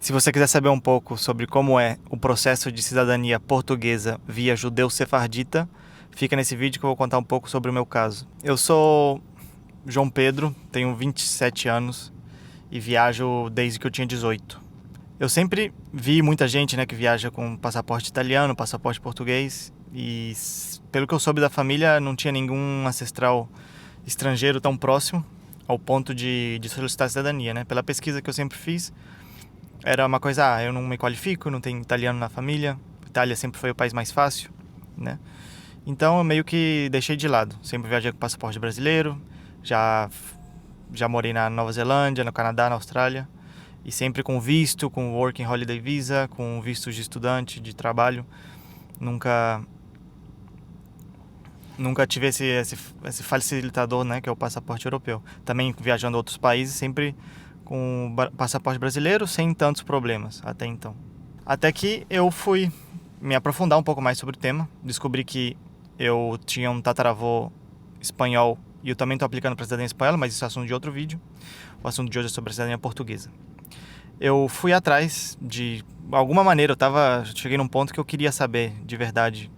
Se você quiser saber um pouco sobre como é o processo de cidadania portuguesa via judeu sefardita, fica nesse vídeo que eu vou contar um pouco sobre o meu caso. Eu sou João Pedro, tenho 27 anos e viajo desde que eu tinha 18. Eu sempre vi muita gente, que viaja com passaporte italiano, passaporte português, e pelo que eu soube da família, não tinha nenhum ancestral estrangeiro tão próximo ao ponto de solicitar cidadania, né? Pela pesquisa que eu sempre fiz, era uma coisa, eu não me qualifico, não tenho italiano na família, Itália sempre foi o país mais fácil, né? Então eu meio que deixei de lado, sempre viajei com passaporte brasileiro, já morei na Nova Zelândia, no Canadá, na Austrália, e sempre com visto, com Working Holiday Visa, com vistos de estudante, de trabalho. Nunca tive esse facilitador, né, que é o passaporte europeu. Também viajando a outros países, sempre com passaporte brasileiro, sem tantos problemas até então. Até que eu fui me aprofundar um pouco mais sobre o tema, descobri que eu tinha um tataravô espanhol e eu também estou aplicando para a cidadania espanhola, mas isso é assunto de outro vídeo. O assunto de hoje é sobre a cidadania portuguesa. Eu fui atrás de alguma maneira, cheguei num ponto que eu queria saber de verdade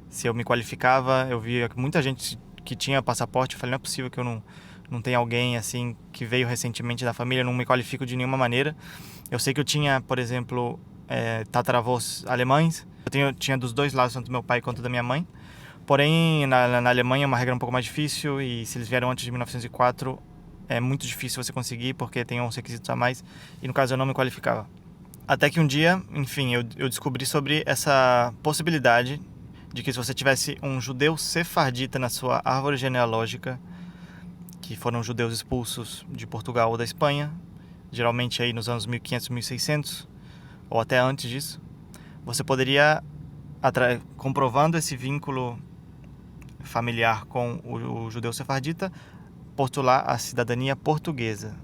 se eu me qualificava. Eu via muita gente que tinha passaporte, eu falei, não é possível que eu não tenha alguém assim que veio recentemente da família, não me qualifico de nenhuma maneira. Eu sei que eu tinha, por exemplo, tataravós alemães, tinha dos dois lados, tanto do meu pai quanto da minha mãe. Porém, na Alemanha é uma regra um pouco mais difícil e se eles vieram antes de 1904, é muito difícil você conseguir porque tem uns requisitos a mais e no caso eu não me qualificava. Até que um dia, enfim, eu descobri sobre essa possibilidade de que se você tivesse um judeu sefardita na sua árvore genealógica, que foram judeus expulsos de Portugal ou da Espanha, geralmente aí nos anos 1500, 1600 ou até antes disso, você poderia, comprovando esse vínculo familiar com o judeu sefardita, postular a cidadania portuguesa.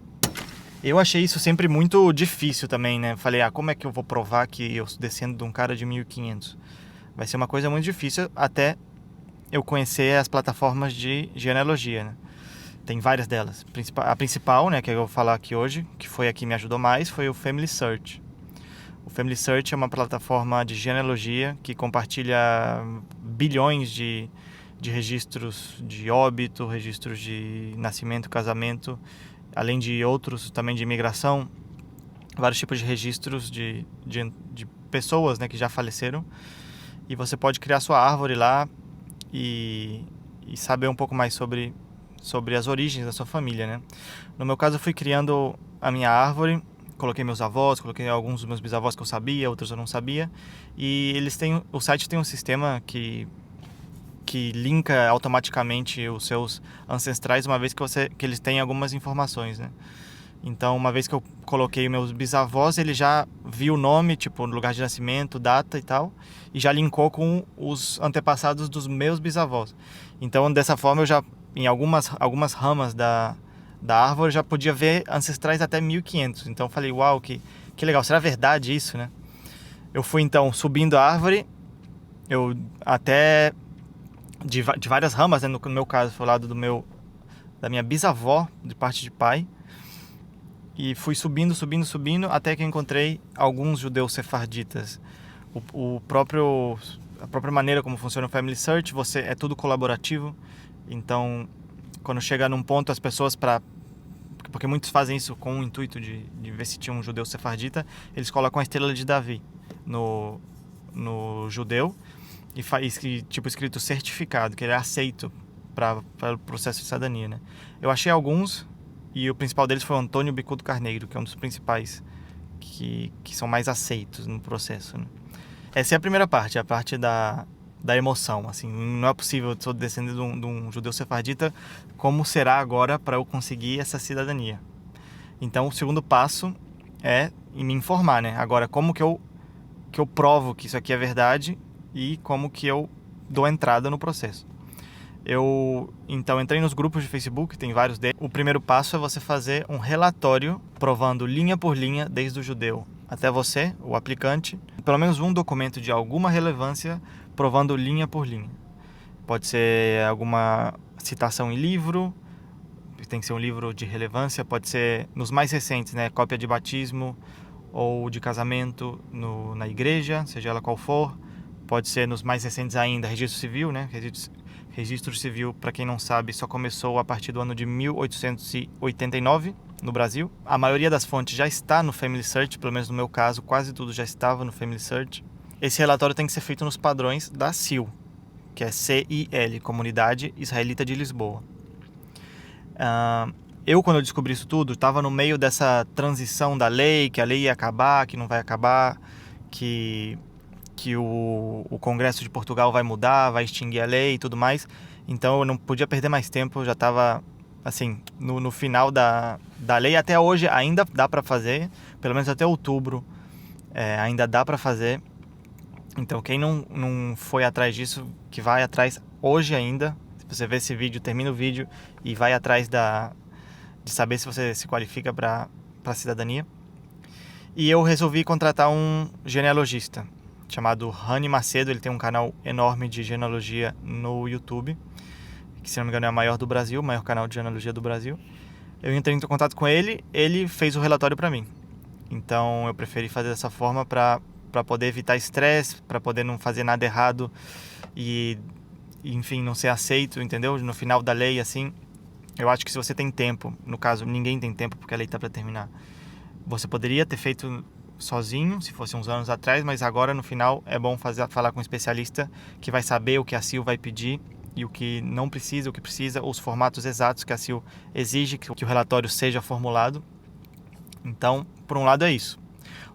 Eu achei isso sempre muito difícil também, né? Falei, como é que eu vou provar que eu descendo de um cara de 1500? Vai ser uma coisa muito difícil até eu conhecer as plataformas de genealogia, né? Tem várias delas. A principal, né, que eu vou falar aqui hoje, que foi a que me ajudou mais, foi o Family Search. O Family Search é uma plataforma de genealogia que compartilha bilhões de registros de óbito, registros de nascimento, casamento, além de outros também de imigração, vários tipos de registros de pessoas, né, que já faleceram. E você pode criar sua árvore lá e saber um pouco mais sobre as origens da sua família, né? No meu caso, eu fui criando a minha árvore, coloquei meus avós, coloquei alguns dos meus bisavós que eu sabia, outros eu não sabia. E o site tem um sistema que linka automaticamente os seus ancestrais, uma vez que eles têm algumas informações, né? Então, uma vez que eu coloquei meus bisavós, ele já viu o nome, tipo, lugar de nascimento, data e tal, e já linkou com os antepassados dos meus bisavós. Então, dessa forma, eu já, em algumas ramas da árvore, eu já podia ver ancestrais até 1500. Então, eu falei, uau, que legal, será verdade isso, né? Eu fui, então, subindo a árvore, eu até de várias ramas, né? No meu caso, foi o lado da minha bisavó, de parte de pai. E fui subindo, até que encontrei alguns judeus sefarditas. A própria maneira como funciona o Family Search, é tudo colaborativo. Então, quando chega num ponto, as pessoas, porque muitos fazem isso com o intuito de ver se tinha um judeu sefardita, eles colocam a estrela de Davi no judeu e faz tipo escrito certificado, que ele é aceito para o processo de cidadania, né? Eu achei alguns. E o principal deles foi o Antônio Bicudo Carneiro, que é um dos principais que são mais aceitos no processo, né? Essa é a primeira parte, a parte da emoção. Assim, não é possível, eu sou descendente de um judeu sefardita, como será agora para eu conseguir essa cidadania? Então, o segundo passo é me informar, né? Agora, como que eu provo que isso aqui é verdade e como que eu dou entrada no processo? Eu, então, entrei nos grupos de Facebook, tem vários deles. O primeiro passo é você fazer um relatório provando linha por linha, desde o judeu até você, o aplicante, pelo menos um documento de alguma relevância provando linha por linha. Pode ser alguma citação em livro, tem que ser um livro de relevância, pode ser nos mais recentes, né, cópia de batismo ou de casamento na igreja, seja ela qual for. Pode ser nos mais recentes ainda, registro civil, né? Registro civil, para quem não sabe, só começou a partir do ano de 1889 no Brasil. A maioria das fontes já está no Family Search, pelo menos no meu caso, quase tudo já estava no Family Search. Esse relatório tem que ser feito nos padrões da CIL, que é CIL, Comunidade Israelita de Lisboa. Quando eu descobri isso tudo, estava no meio dessa transição da lei, que a lei ia acabar, que não vai acabar, que o Congresso de Portugal vai mudar, vai extinguir a lei e tudo mais. Então eu não podia perder mais tempo, já estava assim, no final da lei. Até hoje ainda dá para fazer, pelo menos até outubro ainda dá para fazer. Então quem não foi atrás disso, que vai atrás hoje ainda. Se você ver esse vídeo, termina o vídeo e vai atrás de saber se você se qualifica para a cidadania. E eu resolvi contratar um genealogista chamado Rani Macedo. Ele tem um canal enorme de genealogia no YouTube, que se não me engano é o maior do Brasil, o maior canal de genealogia do Brasil. Eu entrei em contato com ele, ele fez o relatório para mim. Então eu preferi fazer dessa forma para poder evitar estresse, para poder não fazer nada errado e, enfim, não ser aceito, entendeu? No final da lei, assim, eu acho que se você tem tempo, no caso ninguém tem tempo porque a lei está para terminar, você poderia ter feito sozinho, se fosse uns anos atrás, mas agora no final é bom falar com um especialista que vai saber o que a CIL vai pedir e o que não precisa, o que precisa, os formatos exatos que a CIL exige que o relatório seja formulado. Então, por um lado é isso.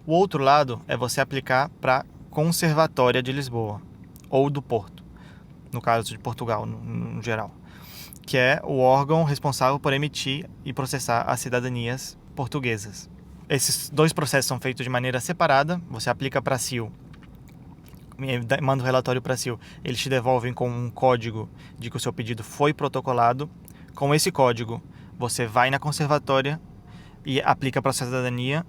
O outro lado é você aplicar para a Conservatória de Lisboa ou do Porto, no caso de Portugal, no geral, que é o órgão responsável por emitir e processar as cidadanias portuguesas. Esses dois processos são feitos de maneira separada. Você aplica para a CIL, manda o relatório para a CIL, eles te devolvem com um código de que o seu pedido foi protocolado. Com esse código, você vai na conservatória e aplica para a cidadania,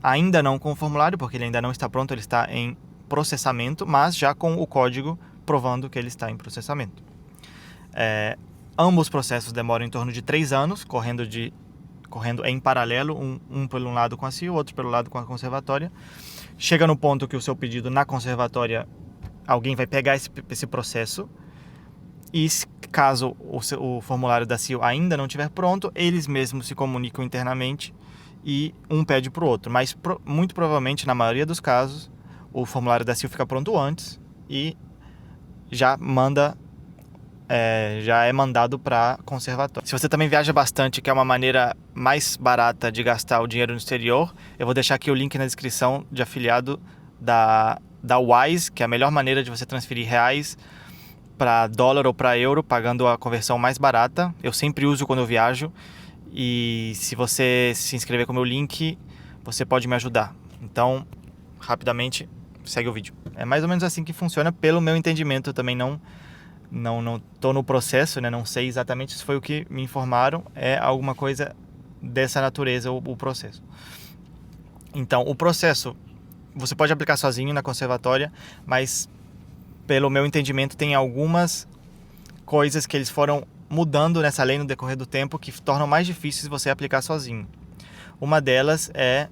ainda não com o formulário, porque ele ainda não está pronto, ele está em processamento, mas já com o código provando que ele está em processamento. Ambos os processos demoram em torno de 3 anos, correndo em paralelo, um pelo lado com a CIL, outro pelo lado com a conservatória. Chega no ponto que o seu pedido na conservatória, alguém vai pegar esse processo e, caso o formulário da CIL ainda não estiver pronto, eles mesmos se comunicam internamente e um pede para o outro. Mas muito provavelmente, na maioria dos casos, o formulário da CIL fica pronto antes e já é mandado para conservatório. Se você também viaja bastante, que é uma maneira mais barata de gastar o dinheiro no exterior, eu vou deixar aqui o link na descrição de afiliado da Wise, que é a melhor maneira de você transferir reais para dólar ou para euro, pagando a conversão mais barata. Eu sempre uso quando eu viajo e se você se inscrever com o meu link, você pode me ajudar. Então, rapidamente, segue o vídeo. É mais ou menos assim que funciona, pelo meu entendimento. Eu também não estou no processo, né? Não sei exatamente se foi o que me informaram, é alguma coisa dessa natureza o processo. Então, o processo você pode aplicar sozinho na conservatória, mas pelo meu entendimento tem algumas coisas que eles foram mudando nessa lei no decorrer do tempo que tornam mais difíceis você aplicar sozinho. Uma delas é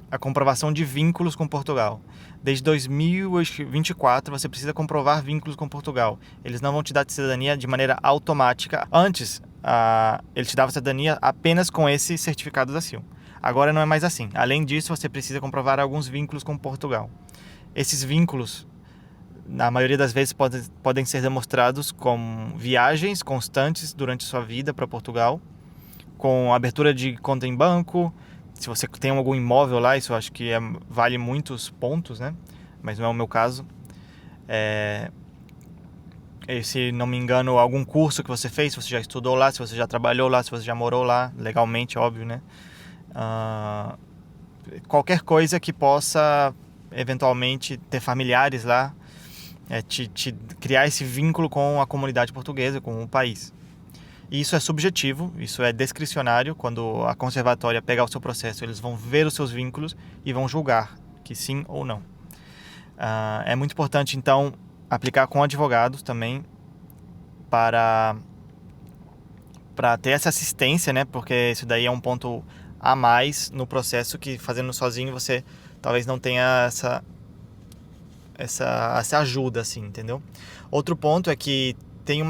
a comprovação de vínculos com Portugal. Desde 2024 você precisa comprovar vínculos com Portugal. Eles não vão te dar cidadania de maneira automática. Antes, eles te davam cidadania apenas com esse certificado da CIL. Agora não é mais assim. Além disso, você precisa comprovar alguns vínculos com Portugal. Esses vínculos, na maioria das vezes, podem ser demonstrados com viagens constantes durante sua vida para Portugal, com abertura de conta em banco. Se você tem algum imóvel lá, isso eu acho que vale muitos pontos, né? Mas não é o meu caso. Se não me engano, algum curso que você fez, se você já estudou lá, se você já trabalhou lá, se você já morou lá, legalmente, óbvio, né? Qualquer coisa que possa, eventualmente, ter familiares lá, criar esse vínculo com a comunidade portuguesa, com o país. E isso é subjetivo, isso é discricionário. Quando a conservatória pegar o seu processo, eles vão ver os seus vínculos e vão julgar que sim ou não. É muito importante, então, aplicar com advogados também para ter essa assistência, né? Porque isso daí é um ponto a mais no processo que fazendo sozinho você talvez não tenha essa ajuda, assim, entendeu? Outro ponto é que tem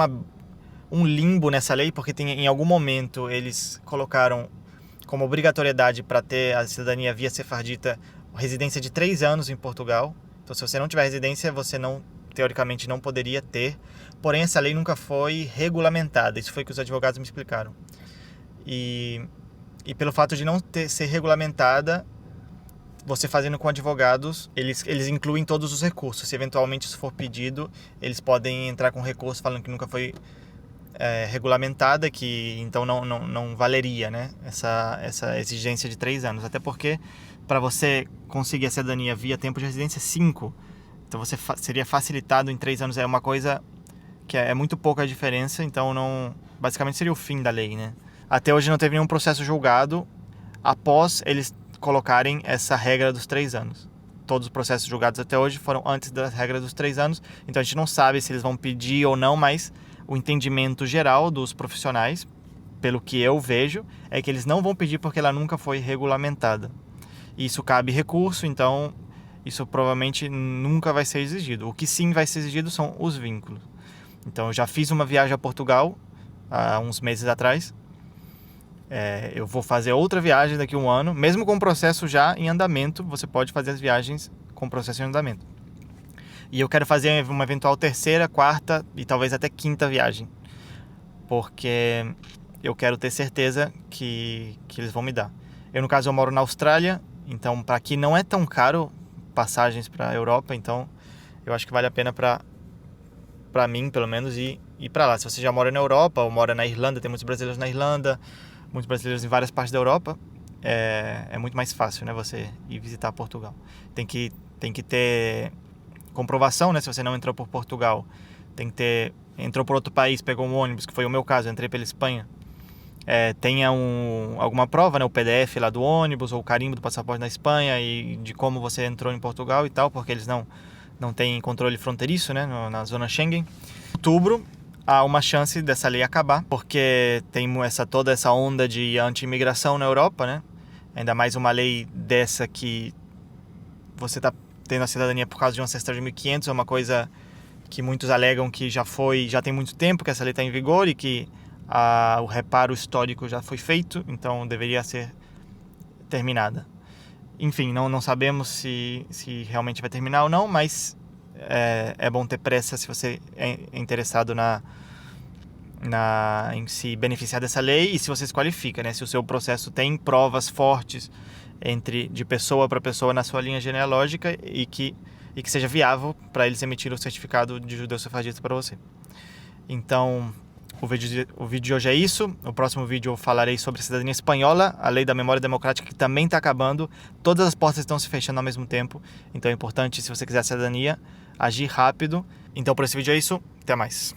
um limbo nessa lei, porque em algum momento eles colocaram como obrigatoriedade para ter a cidadania via sefardita residência de 3 anos em Portugal. Então, se você não tiver residência, você teoricamente não poderia ter. Porém, essa lei nunca foi regulamentada. Isso foi o que os advogados me explicaram. E pelo fato de não ser regulamentada, você fazendo com advogados, eles incluem todos os recursos. Se eventualmente isso for pedido, eles podem entrar com recurso falando que nunca foi regulamentada, que então não valeria, né, essa exigência de 3 anos. Até porque, para você conseguir a cidadania via tempo de residência, 5. Então você seria facilitado em 3 anos. É uma coisa que é muito pouca a diferença, então basicamente seria o fim da lei, né? Até hoje não teve nenhum processo julgado após eles colocarem essa regra dos 3 anos. Todos os processos julgados até hoje foram antes da regra dos 3 anos, então a gente não sabe se eles vão pedir ou não, mas o entendimento geral dos profissionais, pelo que eu vejo, é que eles não vão pedir porque ela nunca foi regulamentada. Isso cabe recurso, então isso provavelmente nunca vai ser exigido. O que sim vai ser exigido são os vínculos. Então eu já fiz uma viagem a Portugal há uns meses atrás. Eu vou fazer outra viagem daqui a um ano, mesmo com o processo já em andamento. Você pode fazer as viagens com o processo em andamento. E eu quero fazer uma eventual terceira, quarta e talvez até quinta viagem, porque eu quero ter certeza que eles vão me dar. No caso, eu moro na Austrália, então para aqui não é tão caro passagens para a Europa, então eu acho que vale a pena para mim, pelo menos, ir para lá. Se você já mora na Europa ou mora na Irlanda, tem muitos brasileiros na Irlanda, muitos brasileiros em várias partes da Europa, é muito mais fácil, né, você ir visitar Portugal. Tem que ter comprovação, né, se você não entrou por Portugal. Entrou por outro país, pegou um ônibus, que foi o meu caso, eu entrei pela Espanha. Tenha alguma prova, né, o PDF lá do ônibus, ou o carimbo do passaporte na Espanha e de como você entrou em Portugal e tal, porque eles não têm controle fronteiriço, né, na zona Schengen. Em outubro, há uma chance dessa lei acabar, porque tem toda essa onda de anti-imigração na Europa, né? Ainda mais uma lei dessa que você está tendo a cidadania por causa de um ancestral de 1500, é uma coisa que muitos alegam que já tem muito tempo que essa lei está em vigor e que o reparo histórico já foi feito, então deveria ser terminada. Enfim, não sabemos se realmente vai terminar ou não, mas é bom ter pressa se você é interessado em se beneficiar dessa lei e se você se qualifica, né? Se o seu processo tem provas fortes de pessoa para pessoa na sua linha genealógica e que seja viável para eles emitirem o certificado de judeu sefardita para você. Então, o vídeo de hoje é isso. No próximo vídeo eu falarei sobre a cidadania espanhola, a lei da memória democrática que também está acabando. Todas as portas estão se fechando ao mesmo tempo, então é importante, se você quiser a cidadania, agir rápido. Então, por esse vídeo é isso. Até mais.